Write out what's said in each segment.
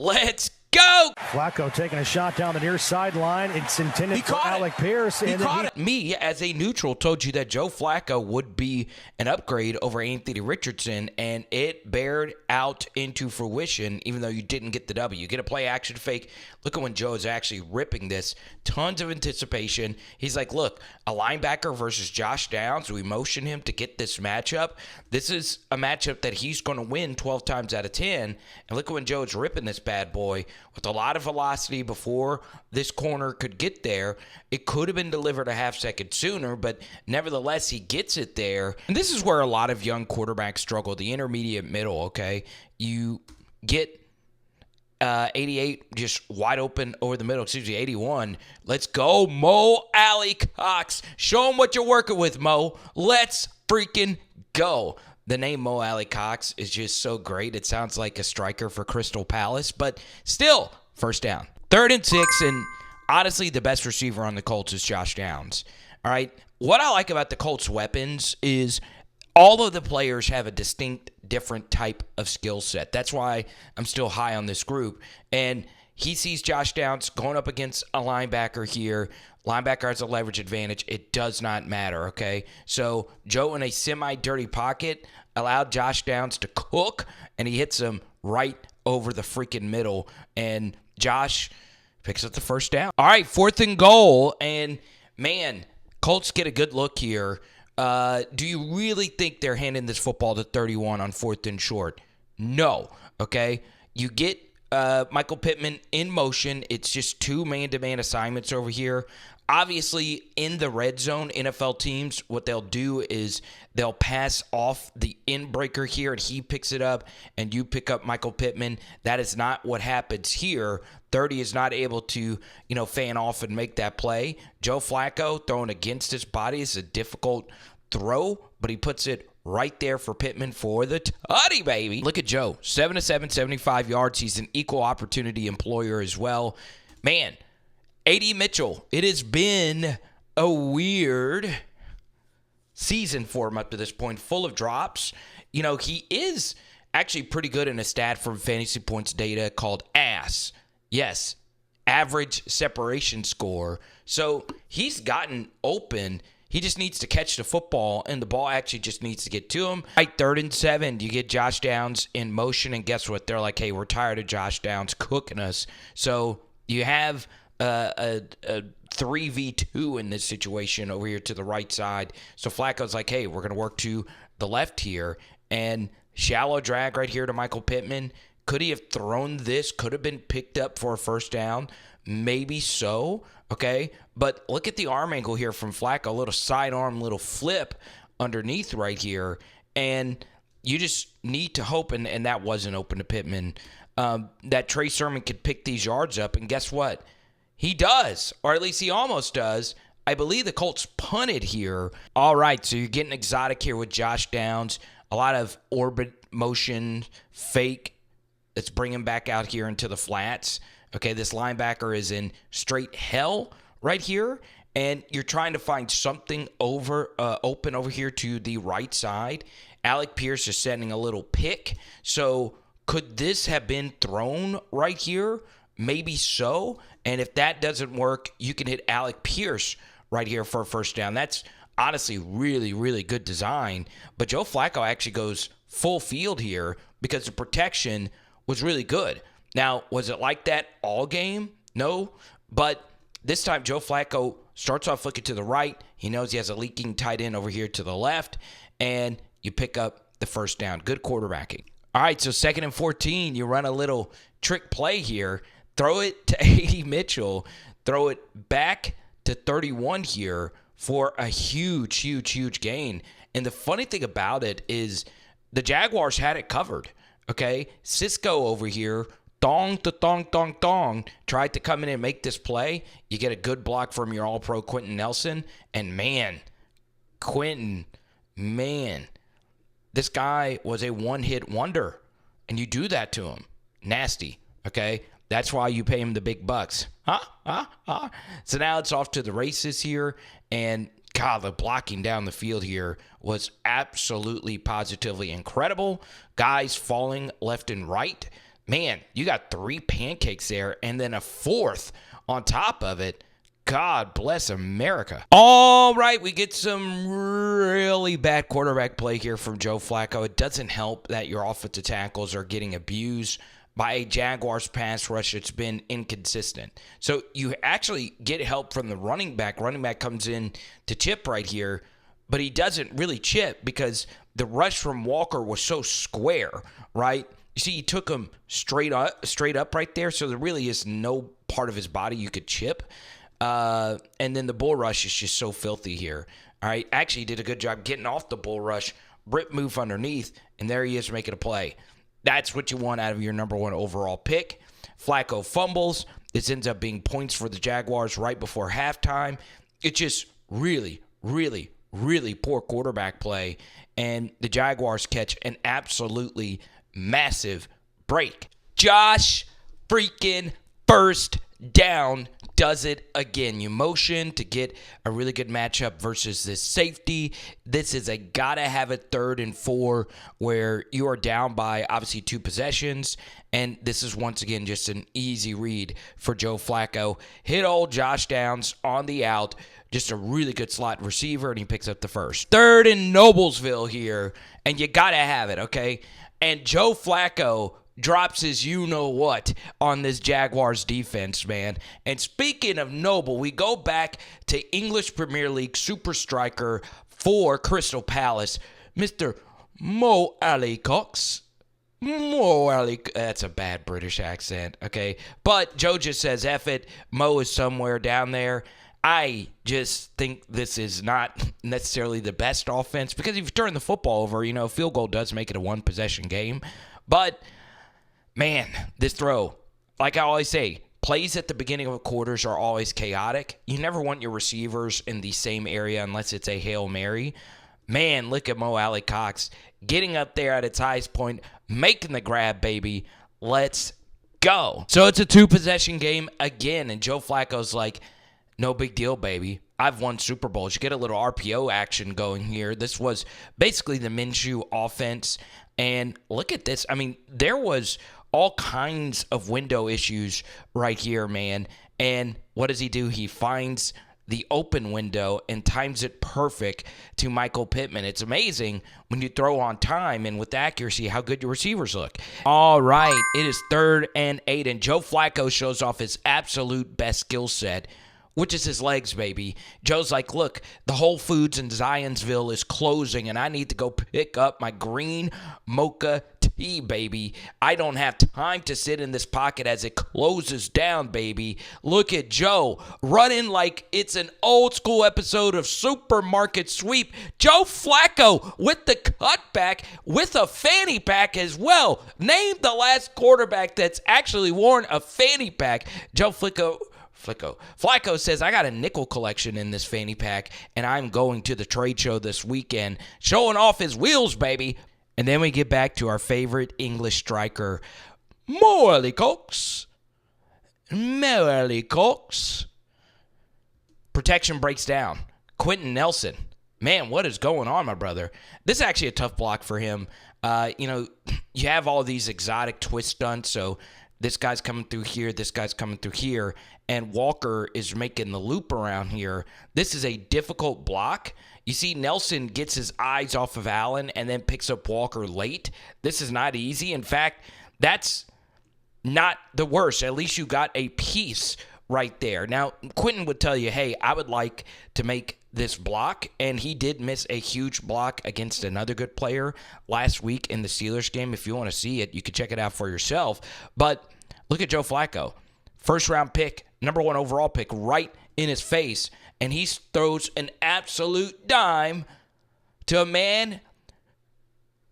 Let's go! Flacco taking a shot down the near sideline. It's intended for Alec Pierce. He caught it. Me, as a neutral, told you that Joe Flacco would be an upgrade over Anthony Richardson, and it bared out into fruition, even though you didn't get the W. You get a play action fake. Look at when Joe is actually ripping this. Tons of anticipation. He's like, look, a linebacker versus Josh Downs. We motion him to get this matchup. This is a matchup that he's going to win 12 times out of 10. And look at when Joe's ripping this bad boy with a lot of velocity before this corner could get there. It could have been delivered a half second sooner, but nevertheless, he gets it there. And this is where a lot of young quarterbacks struggle, the intermediate middle, okay? You get 88 just wide open over the middle. 81. Let's go, Mo Alley Cox. Show him what you're working with, Mo. Let's freaking go. The name Mo Alley Cox is just so great. It sounds like a striker for Crystal Palace, but still, first down. 3rd and 6, and honestly, the best receiver on the Colts is Josh Downs. All right, what I like about the Colts' weapons is all of the players have a distinct, different type of skill set. That's why I'm still high on this group. And he sees Josh Downs going up against a linebacker here. Linebacker has a leverage advantage. It does not matter, okay? So Joe in a semi-dirty pocket allowed Josh Downs to cook, and he hits him right over the freaking middle. And Josh picks up the first down. All right, 4th and goal. And, man, Colts get a good look here. Do you really think they're handing this football to 31 on 4th and short? No, okay? You get Michael Pittman in motion. It's just 2 man-to-man assignments over here. Obviously, in the red zone, NFL teams, what they'll do is they'll pass off the in-breaker here, and he picks it up, and you pick up Michael Pittman. That is not what happens here. 30 is not able to, fan off and make that play. Joe Flacco throwing against his body is a difficult throw, but he puts it right there for Pittman for the tutty, baby. Look at Joe, 7 of 7, 75 yards. He's an equal opportunity employer as well. Man, A.D. Mitchell, it has been a weird season for him up to this point, full of drops. He is actually pretty good in a stat from Fantasy Points data called ASS. Yes, average separation score. So he's gotten open. He just needs to catch the football, and the ball actually just needs to get to him. Right, 3rd and 7, you get Josh Downs in motion, and guess what? They're like, hey, we're tired of Josh Downs cooking us. So you have a 3v2 in this situation over here to the right side. So Flacco's like, hey, we're going to work to the left here. And shallow drag right here to Michael Pittman. Could he have thrown this? Could have been picked up for a first down? Maybe so, okay? But look at the arm angle here from Flacco. A little sidearm, little flip underneath right here. And you just need to hope, and that wasn't open to Pittman, that Trey Sermon could pick these yards up. And guess what? He does, or at least he almost does. I believe the Colts punted here. All right, so you're getting exotic here with Josh Downs. A lot of orbit motion, fake. Let's bring him back out here into the flats. Okay, this linebacker is in straight hell right here, and you're trying to find something open over here to the right side. Alec Pierce is sending a little pick. So could this have been thrown right here? Maybe so. And if that doesn't work, you can hit Alec Pierce right here for a first down. That's honestly really, really good design. But Joe Flacco actually goes full field here because the protection was really good. Now, was it like that all game? No. But this time, Joe Flacco starts off looking to the right. He knows he has a leaking tight end over here to the left. And you pick up the first down. Good quarterbacking. All right, so 2nd and 14. You run a little trick play here. Throw it to A.D. Mitchell. Throw it back to 31 here for a huge, huge, huge gain. And the funny thing about it is the Jaguars had it covered. Okay, Cisco over here, thong to thong, thong, thong, tried to come in and make this play. You get a good block from your all-pro Quentin Nelson. And man, Quentin, this guy was a one-hit wonder. And you do that to him. Nasty, okay? That's why you pay him the big bucks. So now it's off to the races here. And God, the blocking down the field here was absolutely, positively incredible. Guys falling left and right. man, you got 3 pancakes there and then a 4th on top of it. God bless America. All right, we get some really bad quarterback play here from Joe Flacco. It doesn't help that your offensive tackles are getting abused by a Jaguars pass rush. It's been inconsistent. So you actually get help from the running back. Running back comes in to chip right here, but he doesn't really chip because the rush from Walker was so square, right? You see, he took him straight up right there, so there really is no part of his body you could chip. And then the bull rush is just so filthy here. All right, actually he did a good job getting off the bull rush, rip move underneath, and there he is making a play. That's what you want out of your number 1 overall pick. Flacco fumbles. This ends up being points for the Jaguars right before halftime. It's just really, really, really poor quarterback play, and the Jaguars catch an absolutely massive break. Josh freaking first down does it again. You motion to get a really good matchup versus this safety. This is a gotta have it 3rd and 4 where you are down by obviously 2 possessions. And this is once again just an easy read for Joe Flacco. Hit old Josh Downs on the out. Just a really good slot receiver, and he picks up the first. 3rd and Noblesville here, and you gotta have it, okay? And Joe Flacco drops his you-know-what on this Jaguars defense, man. And speaking of Noble, we go back to English Premier League super striker for Crystal Palace, Mr. Mo Alley-Cox. That's a bad British accent, okay? But Joe just says, F it, Mo is somewhere down there. I just think this is not necessarily the best offense because if you turn the football over, field goal does make it a 1-possession game. But man, this throw, like I always say, plays at the beginning of quarters are always chaotic. You never want your receivers in the same area unless it's a Hail Mary. Man, look at Mo Alley-Cox getting up there at its highest point, making the grab, baby. Let's go. So it's a 2-possession game again, and Joe Flacco's like, no big deal, baby. I've won Super Bowls. You get a little RPO action going here. This was basically the Minshew offense. And look at this. I mean, there was all kinds of window issues right here, man. And what does he do? He finds the open window and times it perfect to Michael Pittman. It's amazing when you throw on time and with accuracy how good your receivers look. All right, it is 3rd and 8, and Joe Flacco shows off his absolute best skill set, which is his legs, baby. Joe's like, look, the Whole Foods in Zionsville is closing, and I need to go pick up my green mocha tea, baby. I don't have time to sit in this pocket as it closes down, baby. Look at Joe running like it's an old school episode of Supermarket Sweep. Joe Flacco with the cutback with a fanny pack as well. Name the last quarterback that's actually worn a fanny pack. Joe Flacco says, I got a nickel collection in this fanny pack, and I'm going to the trade show this weekend, showing off his wheels, baby. And then we get back to our favorite English striker, Mo Alley-Cox. Protection breaks down. Quentin Nelson. Man, what is going on, my brother? This is actually a tough block for him. You have all these exotic twist stunts, so this guy's coming through here, this guy's coming through here, and Walker is making the loop around here. This is a difficult block. You see Nelson gets his eyes off of Allen and then picks up Walker late. This is not easy. In fact, that's not the worst. At least you got a piece right there. Now, Quentin would tell you, hey, I would like to make this block, and he did miss a huge block against another good player last week in the Steelers game. If you want to see it, you can check it out for yourself. But look at Joe Flacco. First-round pick, number 1 overall pick, right in his face, and he throws an absolute dime to a man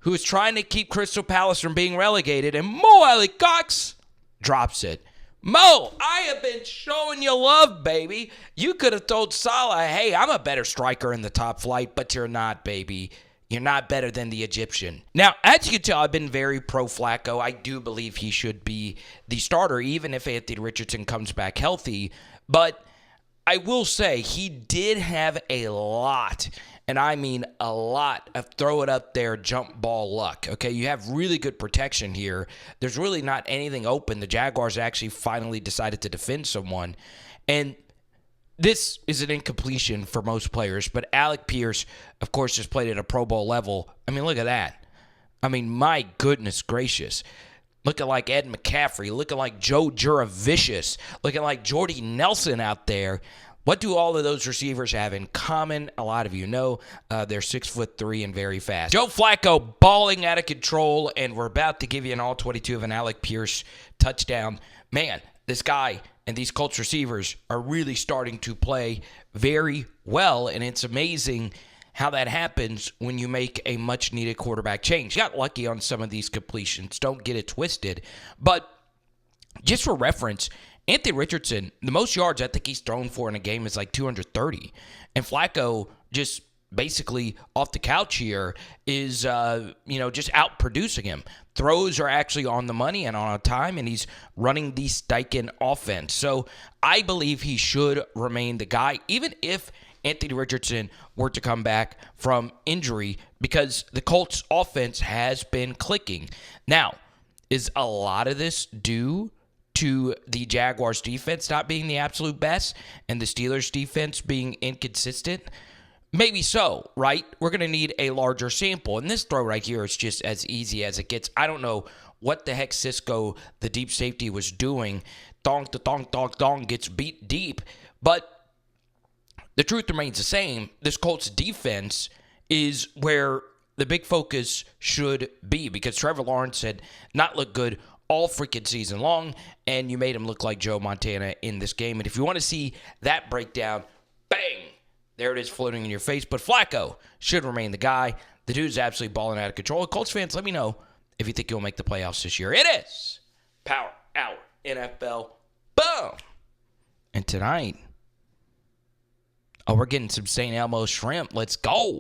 who is trying to keep Crystal Palace from being relegated, and Mo Alley-Cox drops it. Mo, I have been showing you love, baby. You could have told Salah, hey, I'm a better striker in the top flight, but you're not, baby. You're not better than the Egyptian. Now, as you can tell, I've been very pro-Flacco. I do believe he should be the starter, even if Anthony Richardson comes back healthy. But I will say he did have a lot and I mean a lot of throw it up there, jump ball luck. Okay, you have really good protection here. There's really not anything open. The Jaguars actually finally decided to defend someone, and this is an incompletion for most players, but Alec Pierce, of course, has played at a Pro Bowl level. I mean, look at that. I mean, my goodness gracious. Looking like Ed McCaffrey, looking like Joe Juravicious, looking like Jordy Nelson out there. What do all of those receivers have in common? A lot of you know they're 6'3" and very fast. Joe Flacco balling out of control, and we're about to give you an all-22 of an Alec Pierce touchdown. Man, this guy and these Colts receivers are really starting to play very well, and it's amazing how that happens when you make a much-needed quarterback change. You got lucky on some of these completions. Don't get it twisted. But just for reference, Anthony Richardson, the most yards I think he's thrown for in a game is like 230. And Flacco just basically off the couch here is, just out-producing him. Throws are actually on the money and on time, and he's running the Steichen offense. So I believe he should remain the guy, even if Anthony Richardson were to come back from injury, because the Colts offense has been clicking. Now, is a lot of this due to the Jaguars defense not being the absolute best and the Steelers defense being inconsistent? Maybe so, right? We're going to need a larger sample. And this throw right here is just as easy as it gets. I don't know what the heck Cisco, the deep safety, was doing. Dong, dong, dong, dong, gets beat deep. But the truth remains the same. This Colts defense is where the big focus should be, because Trevor Lawrence had not looked good all freaking season long, and you made him look like Joe Montana in this game. And if you want to see that breakdown, bang, there it is floating in your face. But Flacco should remain the guy. The dude's absolutely balling out of control. Colts fans, let me know if you think he'll make the playoffs this year. It is Power Hour NFL. Boom! And tonight, we're getting some St. Elmo shrimp. Let's go.